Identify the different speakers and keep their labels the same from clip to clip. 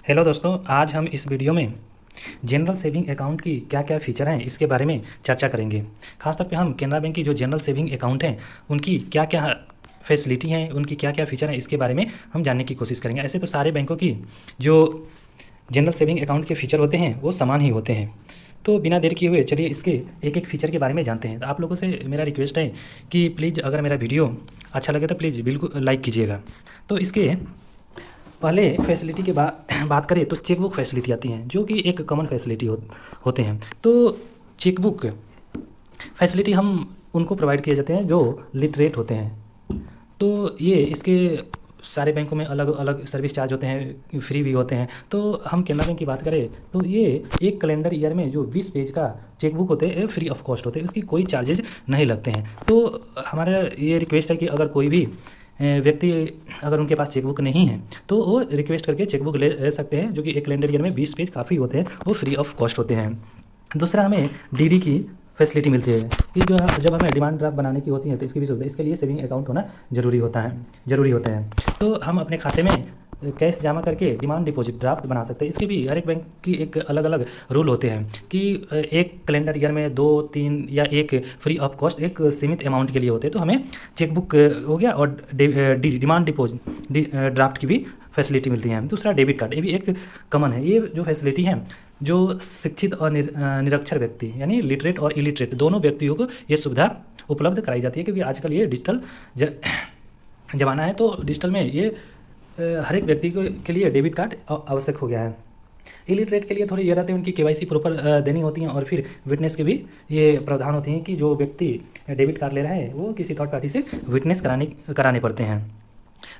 Speaker 1: Hello दोस्तों, आज हम इस वीडियो में जनरल सेविंग अकाउंट की क्या क्या फ़ीचर हैं इसके बारे में चर्चा करेंगे। खासतौर पे हम केनरा बैंक की जो जनरल सेविंग अकाउंट हैं उनकी क्या क्या फैसिलिटी हैं, उनकी क्या क्या फ़ीचर हैं, इसके बारे में हम जानने की कोशिश करेंगे। ऐसे तो सारे बैंकों की जो जनरल सेविंग अकाउंट के फ़ीचर होते हैं वो समान ही होते हैं। तो बिना देर किए हुए चलिए इसके एक एक फ़ीचर के बारे में जानते हैं। तो आप लोगों से मेरा रिक्वेस्ट है कि प्लीज़ अगर मेरा वीडियो अच्छा लगे तो प्लीज़ बिल्कुल लाइक कीजिएगा। तो इसके पहले फैसिलिटी के बात करें तो चेकबुक फैसिलिटी आती हैं, जो कि एक कॉमन फैसिलिटी होते हैं। तो चेकबुक फैसिलिटी हम उनको प्रोवाइड किए जाते हैं जो लिटरेट होते हैं। तो ये इसके सारे बैंकों में अलग अलग सर्विस चार्ज होते हैं, फ्री भी होते हैं। तो हम केनरा बैंक की बात करें तो ये एक कैलेंडर ईयर में जो 20 पेज का चेकबुक होते हैं फ्री ऑफ कॉस्ट होते हैं, उसकी कोई चार्जेज नहीं लगते हैं। तो हमारा ये रिक्वेस्ट है कि अगर कोई भी व्यक्ति अगर उनके पास चेकबुक नहीं है तो वो रिक्वेस्ट करके चेकबुक ले सकते हैं, जो कि एक कैलेंडर ईयर में 20 पेज काफ़ी होते हैं, वो फ्री ऑफ कॉस्ट होते हैं। दूसरा, हमें डीडी की फैसिलिटी मिलती है कि जो जब हमें डिमांड ड्राफ्ट बनाने की होती है तो इसकी भी सुविधा, इसके लिए सेविंग अकाउंट होना ज़रूरी होता है। तो हम अपने खाते में कैश जमा करके डिमांड डिपॉजिट ड्राफ्ट बना सकते हैं। इसके भी हर एक बैंक की एक अलग अलग रूल होते हैं कि एक कैलेंडर ईयर में 2, 3 या एक फ्री ऑफ कॉस्ट एक सीमित अमाउंट के लिए होते हैं। तो हमें चेकबुक हो गया और डिमांड डिपॉजिट ड्राफ्ट की भी फैसिलिटी मिलती है। दूसरा, डेबिट कार्ड, ये भी एक कॉमन है। ये जो फैसिलिटी है, जो शिक्षित और निरक्षर व्यक्ति यानी लिटरेट और इलिटरेट दोनों व्यक्तियों को ये सुविधा उपलब्ध कराई जाती है, क्योंकि आजकल ये डिजिटल ज़माना है। तो डिजिटल में ये हर एक व्यक्ति के लिए डेबिट कार्ड आवश्यक हो गया है। इलिटरेट के लिए थोड़ी ये रहते हैं, उनकी केवाईसी प्रॉपर देनी होती है, और फिर विटनेस के भी ये प्रावधान होती हैं कि जो व्यक्ति डेबिट कार्ड ले रहा है वो किसी थर्ड पार्टी से विटनेस कराने पड़ते हैं।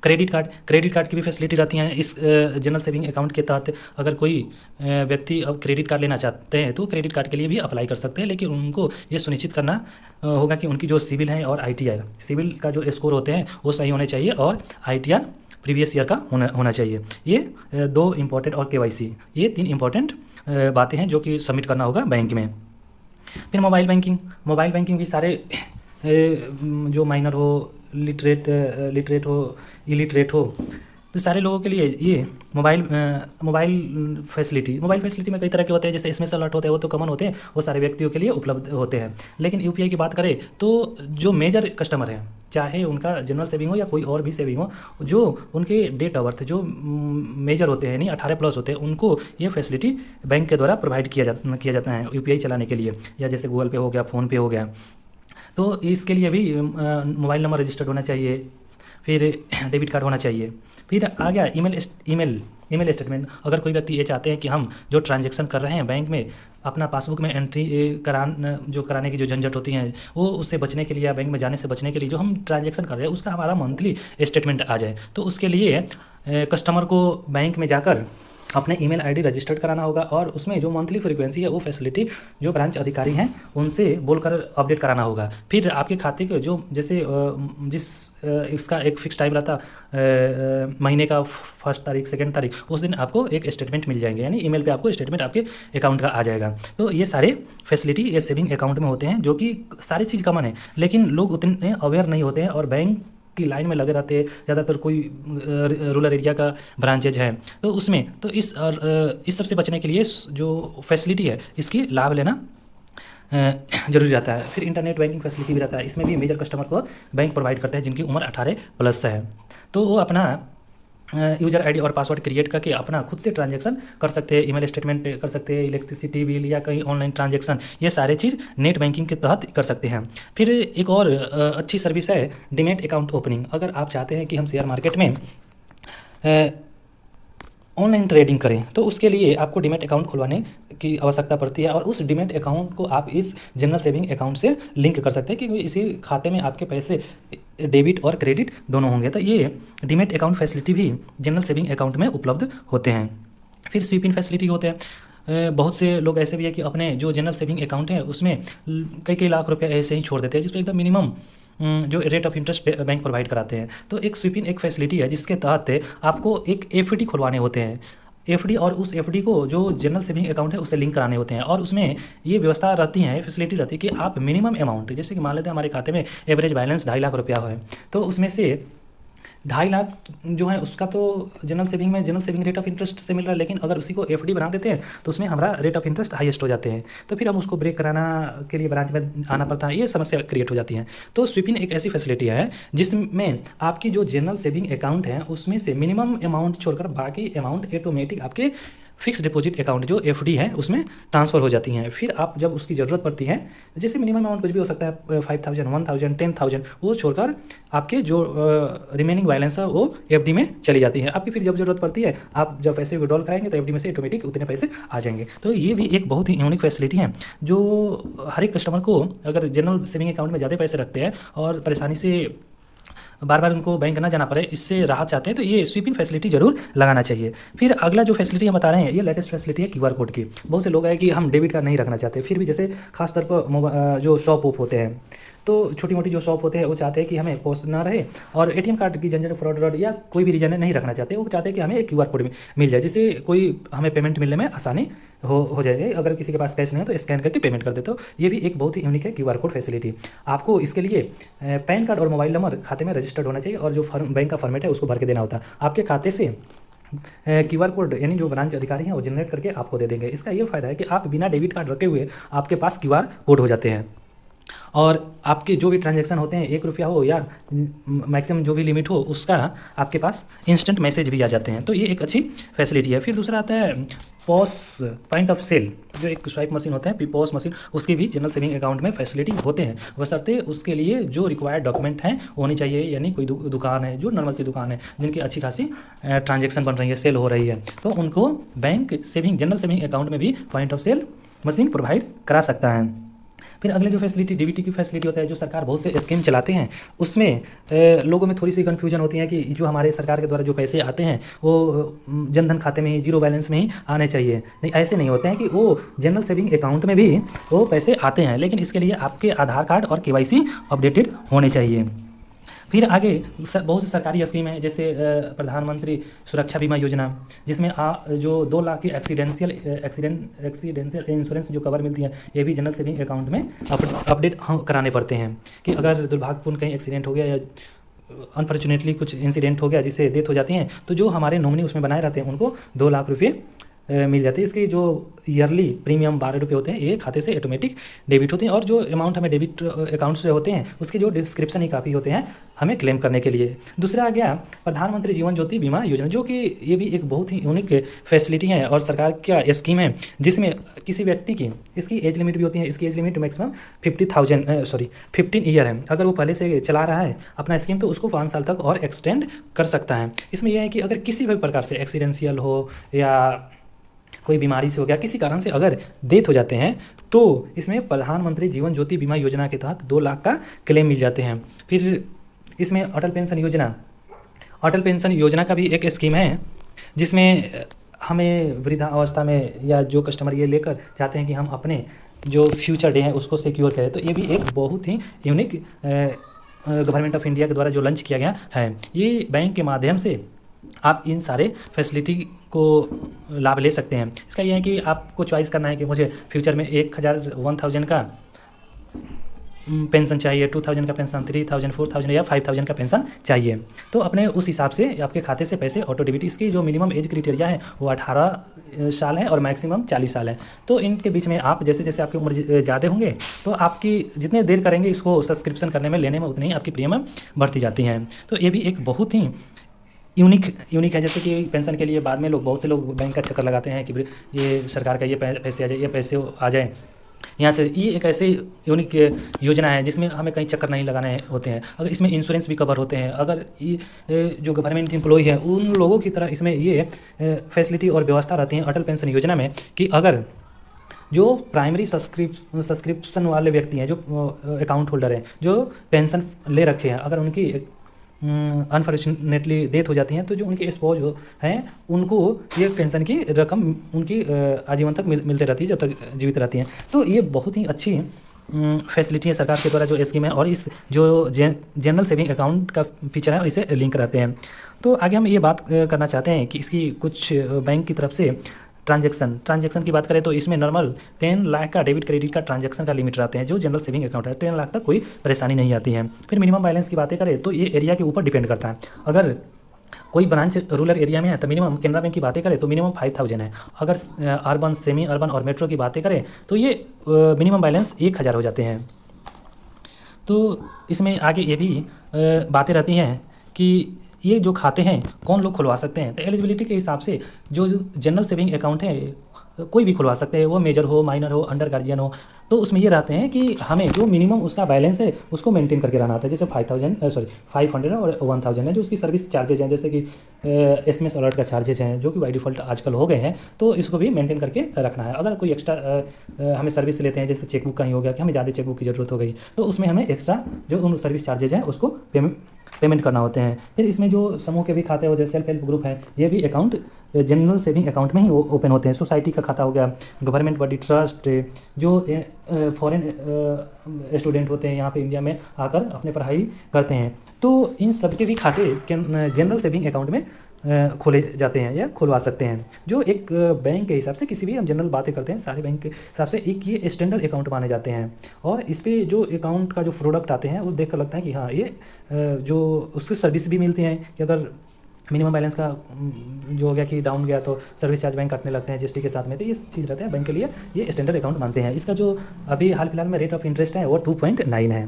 Speaker 1: क्रेडिट कार्ड की भी फैसिलिटी रहती हैं इस जनरल सेविंग अकाउंट के तहत। अगर कोई व्यक्ति अब क्रेडिट कार्ड लेना चाहते हैं तो क्रेडिट कार्ड के लिए भी अप्लाई कर सकते हैं, लेकिन उनको ये सुनिश्चित करना होगा कि उनकी जो सिविल है और ITR सिविल का जो स्कोर होते हैं वो सही होने चाहिए, और ITR प्रीवियस ईयर का होना चाहिए। ये 2 इम्पॉर्टेंट, और KYC, ये 3 इम्पॉर्टेंट बातें हैं जो कि सबमिट करना होगा बैंक में। फिर मोबाइल बैंकिंग भी सारे जो माइनर हो, लिटरेट हो, इलिटरेट हो, तो सारे लोगों के लिए ये मोबाइल फैसिलिटी में कई तरह के होते हैं। जैसे SMS अलर्ट होते हैं, वो तो कॉमन होते हैं, वो सारे व्यक्तियों के लिए उपलब्ध होते हैं। लेकिन UPI की बात करें तो जो मेजर कस्टमर हैं, चाहे उनका जनरल सेविंग हो या कोई और भी सेविंग हो, जो उनके डेट ऑफ बर्थ जो मेजर होते हैं, यानी 18+ होते हैं, उनको ये फैसिलिटी बैंक के द्वारा प्रोवाइड किया जाता है UPI चलाने के लिए, या जैसे गूगल पे हो गया, फ़ोनपे हो गया। तो इसके लिए भी मोबाइल नंबर रजिस्टर्ड होना चाहिए, फिर डेबिट कार्ड होना चाहिए। फिर आ गया ईमेल स्टेटमेंट। अगर कोई व्यक्ति ये चाहते हैं कि हम जो ट्रांजैक्शन कर रहे हैं बैंक में, अपना पासबुक में एंट्री कराने की जो झंझट होती हैं, वो उससे बचने के लिए या बैंक में जाने से बचने के लिए जो हम ट्रांजैक्शन कर रहे हैं उसका हमारा मंथली स्टेटमेंट आ जाए, तो उसके लिए कस्टमर को बैंक में जाकर अपने ईमेल ID रजिस्टर्ड कराना होगा, और उसमें जो मंथली फ्रीक्वेंसी है वो फैसिलिटी जो ब्रांच अधिकारी हैं उनसे बोलकर अपडेट कराना होगा। फिर आपके खाते के जो जैसे इसका एक फिक्स टाइम रहता, महीने का 1 तारीख, 2 तारीख, उस दिन आपको एक स्टेटमेंट मिल जाएंगे, यानी ईमेल पे आपको स्टेटमेंट आपके अकाउंट का आ जाएगा। तो ये सारे फैसिलिटी ये सेविंग अकाउंट में होते हैं, जो कि सारी चीज़ कॉमन है, लेकिन लोग उतने अवेयर नहीं होते हैं और बैंक की लाइन में लगे रहते हैं। ज़्यादातर कोई रूरल एरिया का ब्रांचेज है, तो उसमें तो इस सब से बचने के लिए जो फैसिलिटी है इसकी लाभ लेना जरूरी रहता है। फिर इंटरनेट बैंकिंग फैसिलिटी भी रहता है। इसमें भी मेजर कस्टमर को बैंक प्रोवाइड करते हैं जिनकी उम्र 18+ है, तो वो अपना यूज़र ID और पासवर्ड क्रिएट करके अपना खुद से ट्रांजैक्शन कर सकते हैं, ईमेल स्टेटमेंट पे कर सकते हैं, इलेक्ट्रिसिटी बिल या कहीं ऑनलाइन ट्रांजैक्शन, ये सारे चीज़ नेट बैंकिंग के तहत कर सकते हैं। फिर एक और अच्छी सर्विस है डीमैट अकाउंट ओपनिंग। अगर आप चाहते हैं कि हम शेयर मार्केट में ऑनलाइन ट्रेडिंग करें तो उसके लिए आपको डीमैट अकाउंट खुलवाने की आवश्यकता पड़ती है, और उस डीमैट अकाउंट को आप इस जनरल सेविंग अकाउंट से लिंक कर सकते हैं, क्योंकि इसी खाते में आपके पैसे डेबिट और क्रेडिट दोनों होंगे। तो ये डीमैट अकाउंट फैसिलिटी भी जनरल सेविंग अकाउंट में उपलब्ध होते हैं। फिर स्वीप इन फैसिलिटी होते हैं। बहुत से लोग ऐसे भी है कि अपने जो जनरल सेविंग अकाउंट है उसमें कई लाख रुपये ऐसे ही छोड़ देते हैं, जिसमें एकदम मिनिमम जो rate of interest bank provide कराते हैं। तो एक स्वीप इन एक फैसिलिटी है जिसके तहत आपको एक FD खुलवाने होते हैं, FD, और उस FD को जो जनरल सेविंग अकाउंट है उससे लिंक कराने होते हैं, और उसमें ये व्यवस्था रहती है, फैसिलिटी रहती है कि आप मिनिमम अमाउंट, जैसे कि मान लेते हैं हमारे खाते में एवरेज बैलेंस 2.5 लाख रुपया है, तो उसमें से 2.5 लाख जो है उसका तो general saving rate of interest से मिल रहा है, लेकिन अगर उसी को एफडी बना देते हैं तो उसमें हमारा रेट ऑफ इंटरेस्ट हाईएस्ट हो जाते हैं, तो फिर हम उसको ब्रेक कराना के लिए ब्रांच में आना पड़ता है, ये समस्या क्रिएट हो जाती है। तो स्वीपिन एक ऐसी फैसिलिटी है जिसमें आपकी जो जनरल सेविंग अकाउंट है उसमें से मिनिमम अमाउंट छोड़कर बाकी अमाउंट ऑटोमेटिक आपके फिक्स डिपॉजिट अकाउंट जो एफडी है उसमें ट्रांसफ़र हो जाती हैं। फिर आप जब उसकी ज़रूरत पड़ती है, जैसे मिनिमम अमाउंट कुछ भी हो सकता है 5,000, 1,000, 10,000, वो छोड़कर आपके जो रिमेनिंग बैलेंस है वो एफडी में चली जाती है। आपकी फिर जब ज़रूरत पड़ती है, आप जब पैसे विड्रॉल कराएंगे तो एफडी में से ऑटोमेटिक उतने पैसे आ जाएंगे। तो ये भी एक बहुत ही यूनिक फैसिलिटी है जो हर एक कस्टमर को, अगर जनरल सेविंग अकाउंट में ज़्यादा पैसे रखते हैं और परेशानी से बार बार उनको बैंक ना जाना पड़े, इससे राहत चाहते हैं, तो ये स्वीपिंग फैसिलिटी जरूर लगाना चाहिए। फिर अगला जो फैसिलिटी हम बता रहे हैं, ये लेटेस्ट फैसिलिटी है क्यूआर कोड की। बहुत से लोग हैं कि हम डेबिट कार्ड नहीं रखना चाहते, फिर भी जैसे खासतौर पर जो शॉप ऑफ होते हैं, तो छोटी मोटी जो शॉप होते हैं वो चाहते हैं कि हमें पोस्ट ना रहे और एटीएम कार्ड की झंझट, फ्रॉड या कोई भी रीजन नहीं रखना चाहते, वो चाहते हैं कि हमें एक क्यूआर कोड मिल जाए, जिससे कोई हमें पेमेंट मिलने में आसानी हो जाए। अगर किसी के पास कैश नहीं है तो स्कैन करके पेमेंट कर देते हो। ये भी एक बहुत ही यूनिक है क्यूआर कोड फैसिलिटी। आपको इसके लिए पैन कार्ड और मोबाइल नंबर खाते में रजिस्टर्ड होना चाहिए और जो बैंक का फॉर्मेट है उसको भर के देना होता है। आपके खाते से क्यूआर कोड यानी जो ब्रांच अधिकारी हैं वो जनरेट करके आपको दे देंगे। इसका ये फायदा है कि आप बिना डेबिट कार्ड रखे हुए आपके पास क्यूआर कोड हो जाते हैं और आपके जो भी ट्रांजैक्शन होते हैं, 1 रुपया हो या मैक्सिमम जो भी लिमिट हो, उसका आपके पास इंस्टेंट मैसेज भी आ जाते हैं। तो ये एक अच्छी फैसिलिटी है। फिर दूसरा आता है पॉस पॉइंट ऑफ सेल, जो एक स्वाइप मशीन होता है, पॉस मशीन, उसकी भी जनरल सेविंग अकाउंट में फैसिलिटी होते हैं, बशर्ते उसके लिए जो रिक्वायर्ड डॉक्यूमेंट हैं होनी चाहिए। यानी कोई दुकान है जो नॉर्मल सी दुकान है जिनकी अच्छी खासी ट्रांजेक्शन बन रही है, सेल हो रही है, तो उनको बैंक जनरल सेविंग अकाउंट में भी point of sale machine provide करा सकता है। फिर अगले जो फैसिलिटी डीबीटी की फैसिलिटी होता है, जो सरकार बहुत से स्कीम चलाते हैं, उसमें लोगों में थोड़ी सी कन्फ्यूजन होती है कि जो हमारे सरकार के द्वारा जो पैसे आते हैं वो जनधन खाते में ही, जीरो बैलेंस में ही आने चाहिए। नहीं, ऐसे नहीं होते हैं कि वो जनरल सेविंग अकाउंट में भी वो पैसे आते हैं, लेकिन इसके लिए आपके आधार कार्ड और केवाईसी अपडेटेड होने चाहिए। फिर आगे बहुत सी सरकारी स्कीम है, जैसे प्रधानमंत्री सुरक्षा बीमा योजना, जिसमें जो 2 लाख की एक्सीडेंशियल इंश्योरेंस जो कवर मिलती है, ये भी जनरल सेविंग अकाउंट में अपडेट कराने पड़ते हैं कि अगर दुर्भाग्यपूर्ण कहीं एक्सीडेंट हो गया या अनफॉर्चुनेटली कुछ इंसिडेंट हो गया जिससे डेथ हो जाती हैं, तो जो हमारे नॉमिनी उसमें बनाए रहते हैं उनको 2 लाख रुपये मिल जाते हैं। इसके जो ईयरली प्रीमियम 12 रुपये होते हैं, ये खाते से ऑटोमेटिक डेबिट होते हैं और जो अमाउंट हमें डेबिट अकाउंट से होते हैं उसके जो डिस्क्रिप्शन ही काफ़ी होते हैं हमें क्लेम करने के लिए। दूसरा आ गया प्रधानमंत्री जीवन ज्योति बीमा योजना, जो कि ये भी एक बहुत ही यूनिक फैसिलिटी है और सरकार का स्कीम है, जिसमें किसी व्यक्ति की, इसकी एज लिमिट भी होती है, इसकी एज लिमिट मैक्सिमम 15 ईयर है। अगर वो पहले से चला रहा है अपना स्कीम तो उसको 5 साल तक और एक्सटेंड कर सकता है। इसमें यह है कि अगर किसी भी प्रकार से एक्सीडेंशियल हो या कोई बीमारी से हो गया, किसी कारण से अगर डेथ हो जाते हैं, तो इसमें प्रधानमंत्री जीवन ज्योति बीमा योजना के तहत 2 लाख का क्लेम मिल जाते हैं। फिर इसमें अटल पेंशन योजना का भी एक स्कीम है, जिसमें हमें वृद्धावस्था में या जो कस्टमर ये लेकर चाहते हैं कि हम अपने जो फ्यूचर डे हैं उसको सिक्योर करें, तो ये भी एक बहुत ही यूनिक गवर्नमेंट ऑफ इंडिया के द्वारा जो लॉन्च किया गया है। ये बैंक के माध्यम से आप इन सारे फैसिलिटी को लाभ ले सकते हैं। इसका यह है कि आपको चॉइस करना है कि मुझे फ्यूचर में 1,000 का पेंशन चाहिए, 2,000 का पेंशन, 3,000, 4,000 या 5,000 का पेंशन चाहिए, तो अपने उस हिसाब से आपके खाते से पैसे ऑटो डेबिट। इसकी जो मिनिमम एज क्राइटेरिया है वो 18 साल है और मैक्सिमम 40 साल है। तो इनके बीच में आप जैसे जैसे आपकी उम्र ज़्यादा होंगे तो आपकी जितने देर करेंगे इसको सब्सक्रिप्शन करने में, लेने में, उतनी ही आपकी प्रीमियम बढ़ती जाती हैं। तो ये भी एक बहुत ही यूनिक है। जैसे कि पेंशन के लिए बाद में बहुत से लोग बैंक का चक्कर लगाते हैं कि ये सरकार का ये पैसे आ जाए, ये पैसे आ जाए यहाँ से। ये एक ऐसी यूनिक योजना है जिसमें हमें कहीं चक्कर नहीं लगाने होते हैं। अगर इसमें इंश्योरेंस भी कवर होते हैं, अगर ये जो गवर्नमेंट एम्प्लॉय है उन लोगों की तरह इसमें ये फैसिलिटी और व्यवस्था रहती है अटल पेंशन योजना में कि अगर जो प्राइमरी सब्सक्रिप्शन वाले व्यक्ति हैं, जो अकाउंट होल्डर हैं, जो पेंशन ले रखे हैं, अगर उनकी अनफॉर्चुनेटली डेथ हो जाती हैं तो जो उनके स्पॉज हैं उनको ये पेंशन की रकम उनकी आजीवन तक मिलते रहती है जब तक जीवित रहती हैं। तो ये बहुत ही अच्छी फैसिलिटी है सरकार के द्वारा जो स्कीम है, और इस जो जनरल सेविंग अकाउंट का फीचर है इसे लिंक रहते हैं। तो आगे हम ये बात करना चाहते हैं कि इसकी कुछ बैंक की तरफ से ट्रांजैक्शन की बात करें तो इसमें नॉर्मल 10 लाख का डेबिट क्रेडिट का ट्रांजैक्शन का लिमिट रहते हैं। जो जनरल सेविंग अकाउंट है 10 लाख तक कोई परेशानी नहीं आती है। फिर मिनिमम बैलेंस की बातें करें तो ये एरिया के ऊपर डिपेंड करता है। अगर कोई ब्रांच रूरल एरिया में है तो मिनिमम केनरा बैंक की बातें करें तो मिनिमम 5000 है। अगर अर्बन, सेमी अर्बन और मेट्रो की बातें करें तो ये मिनिमम बैलेंस 1000 हो जाते हैं। तो इसमें आगे ये भी बातें रहती हैं कि ये जो खाते हैं कौन लोग खुलवा सकते हैं। तो एलिजिबिलिटी के हिसाब से जो जनरल सेविंग अकाउंट है कोई भी खुलवा सकते हैं, वो मेजर हो, माइनर हो, अंडर गार्जियन हो। तो उसमें ये रहते हैं कि हमें जो मिनिमम उसका बैलेंस है उसको मेंटेन करके रहना आता है। जैसे 500 और 1000 है जो उसकी सर्विस चार्जेज हैं, जैसे कि SMS अलर्ट का चार्जेज हैं जो कि बाई डिफ़ॉल्ट आजकल हो गए हैं, तो इसको भी मेंटेन करके रखना है। अगर कोई एक्स्ट्रा हमें सर्विस लेते हैं, जैसे चेकबुक का ही हो गया कि हमें ज़्यादा चेकबुक की ज़रूरत हो गई, तो उसमें हमें एक्स्ट्रा जो उन सर्विस चार्जेज हैं उसको पेमेंट करना होते हैं। फिर इसमें जो समूह के भी खाते हो, जैसे सेल्फ हेल्प ग्रुप है, ये भी अकाउंट जनरल सेविंग अकाउंट में ही ओपन होते हैं। सोसाइटी का खाता हो गया, गवर्नमेंट बॉडी, ट्रस्ट, जो फॉरेन स्टूडेंट होते हैं यहाँ पे इंडिया में आकर अपने पढ़ाई करते हैं, तो इन सब के भी खाते जनरल सेविंग अकाउंट में खोले जाते हैं या खुलवा सकते हैं। जो एक बैंक के हिसाब से, किसी भी हम जनरल बातें करते हैं, सारे बैंक के हिसाब से एक ये स्टैंडर्ड अकाउंट माने जाते हैं। और इस पर जो अकाउंट का जो प्रोडक्ट आते हैं वो देख कर लगता है कि हाँ ये जो उसकी सर्विस भी मिलती हैं कि अगर मिनिमम बैलेंस का जो हो गया कि डाउन गया तो सर्विस चार्ज बैंक काटने लगते हैं GST के साथ में। तो ये चीज़ रहता है, बैंक के लिए ये स्टैंडर्ड अकाउंट मानते हैं। इसका जो अभी हाल फिलहाल में रेट ऑफ इंटरेस्ट है वो 2.9 है।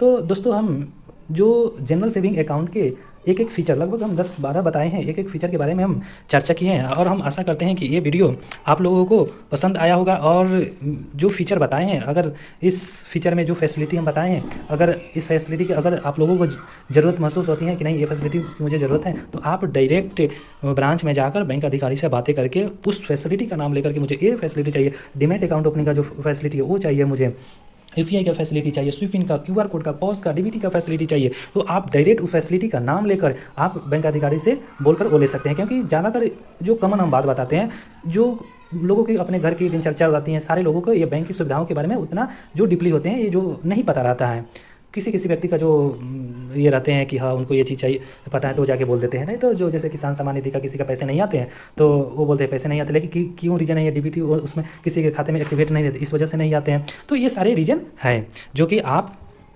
Speaker 1: तो दोस्तों हम जो जनरल सेविंग अकाउंट के एक एक फीचर, लगभग हम 10-12 बताए हैं, एक एक फीचर के बारे में हम चर्चा किए हैं। और हम आशा करते हैं कि ये वीडियो आप लोगों को पसंद आया होगा। और जो फीचर बताए हैं, अगर इस फीचर में जो फैसिलिटी हम बताए हैं, अगर इस फैसिलिटी की अगर आप लोगों को ज़रूरत महसूस होती है कि नहीं ये फैसिलिटी की मुझे ज़रूरत है, तो आप डायरेक्ट ब्रांच में जाकर बैंक अधिकारी से बातें करके उस फैसिलिटी का नाम लेकर के मुझे ये फैसिलिटी चाहिए, डीमैट अकाउंट ओपनिंग का जो फैसिलिटी है वो चाहिए, मुझे UPI का फैसिलिटी चाहिए, स्विफ्ट इन का, QR कोड का, पॉस का, DBT का फैसिलिटी चाहिए, तो आप डायरेक्ट उस फैसिलिटी का नाम लेकर आप बैंक अधिकारी से बोलकर वो ले सकते हैं। क्योंकि ज़्यादातर जो कॉमन हम बात बताते हैं, जो लोगों की अपने घर की दिनचर्या हो जाती हैं, सारे लोगों को ये बैंक की सुविधाओं के बारे में उतना जो डीपली होते हैं ये जो नहीं पता रहता है। किसी व्यक्ति का जो ये रहते हैं कि हाँ उनको ये चीज़ चाहिए पता है तो जाके बोल देते हैं। नहीं तो जो जैसे किसान सम्मान निधि का किसी का पैसे नहीं आते हैं तो वो बोलते हैं पैसे नहीं आते, लेकिन क्यों रीज़न है ये DBT और उसमें किसी के खाते में एक्टिवेट नहीं देते, इस वजह से नहीं आते हैं। तो ये सारे रीज़न हैं जो कि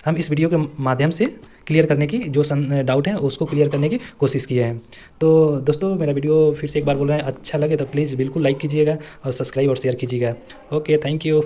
Speaker 1: हम इस वीडियो के माध्यम से क्लियर करने की, जो डाउट हैं उसको क्लियर करने की कोशिश किए हैं। तो दोस्तों मेरा वीडियो फिर से एक बार बोल रहे हैं, अच्छा लगे तो प्लीज़ बिल्कुल लाइक कीजिएगा और सब्सक्राइब और शेयर कीजिएगा। Okay, thank you.